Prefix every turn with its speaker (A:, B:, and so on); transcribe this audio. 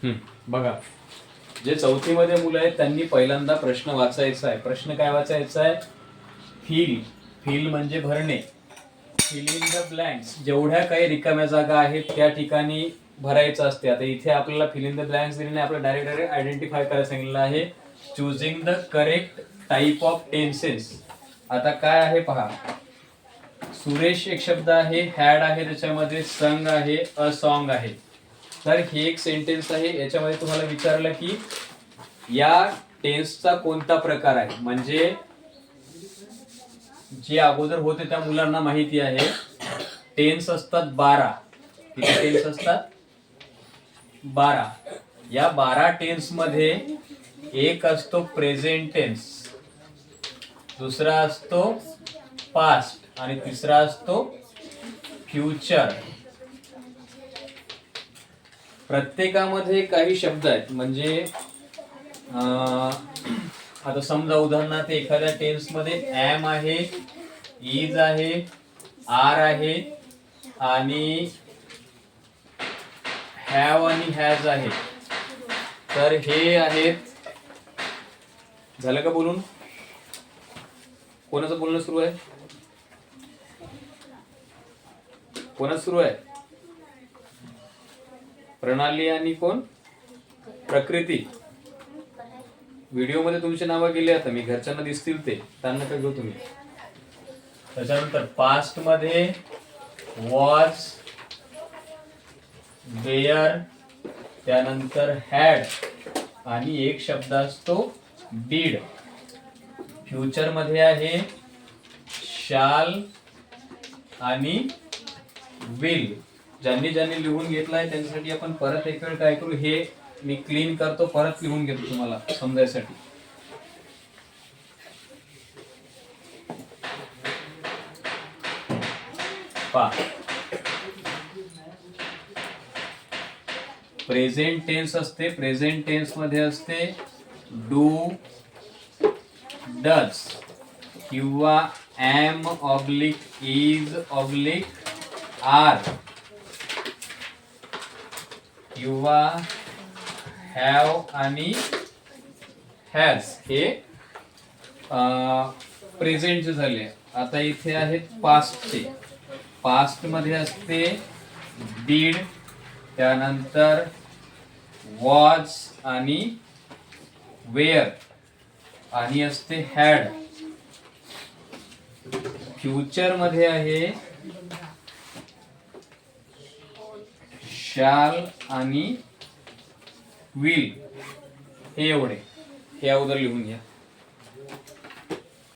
A: बघा, जे चौथीमध्ये मुलं आहेत त्यांनी पहिल्यांदा प्रश्न वाचायचा आहे. प्रश्न काय वाचायचा आहे? फिल म्हणजे भरणे. फिल इन द ब्लँक्स, जेवढ्या काही रिकाम्या जागा आहेत त्या ठिकाणी भरायचं असते. आता इथे आपल्याला फिल इन द ब्लँक्स दिले नाही, आपल्याला डायरेक्ट आयडेंटिफाय करायला सांगितलं आहे. Choosing the correct type of tenses. आता काय आहे पहा, सुरेश एक शब्द आहे, हॅड आहे, त्याच्यामध्ये संग आहे, अ सॉन्ग आहे. तर हे एक सेंटेन्स आहे. याच्यामध्ये तुम्हाला विचारलं की या टेन्सचा कोणता प्रकार आहे. म्हणजे जे अगोदर होते त्या मुलांना माहिती आहे, टेन्स असतात 12. किती टेन्स असतात? 12. या 12 टेन्स मध्ये एक असतो प्रेझेंट टेन्स, दुसरा असतो पास्ट आणि तिसरा असतो फ्युचर. प्रत्येकामध्ये काही शब्द आहेत. म्हणजे आता समजा उदाहरणार्थ एखाद्या टेन्स मध्ये एम आहे, इज आहे, आर आहे आणि हॅव आणि हॅज आहे. तर हे आहेत. झालं का बोलून? कोणाचं बोलणं सुरू आहे? कोणाचं सुरू आहे? प्रणाली आणि कोण? प्रकृती. व्हिडिओ मध्ये तुमचे नावं गेले, आता मी घरच्यांना दिसतील ते त्यांना काय घेऊ तुम्ही. त्याच्यानंतर पास्ट मध्ये वॉज, वेअर, त्यानंतर हॅड आणि एक शब्द असतो डीड. फ्युचर मध्ये आहे शाल आणि विल. ज्यांनी ज्यांनी लिहून घेतलाय त्यांच्यासाठी आपण परत एक वेळ काय करू, हे मी क्लीन करतो, परत लिहून घेतो तुम्हाला समजायसाठी. प्रेझेंट टेन्स असते. प्रेझेंट टेन्स मध्ये असते डू, डज किंवा am oblique is oblique are किंवा हॅव आणि हॅज. हे प्रेझेंटचे झाले. आता इथे आहेत पास्टचे. पास्ट मध्ये असते डीड, त्यानंतर वॉज आणि वेअर आणि असते हॅड. फ्युचर मध्ये आहे शाल आणि विल. हे एवढे, हे अगोदर लिहून घ्या.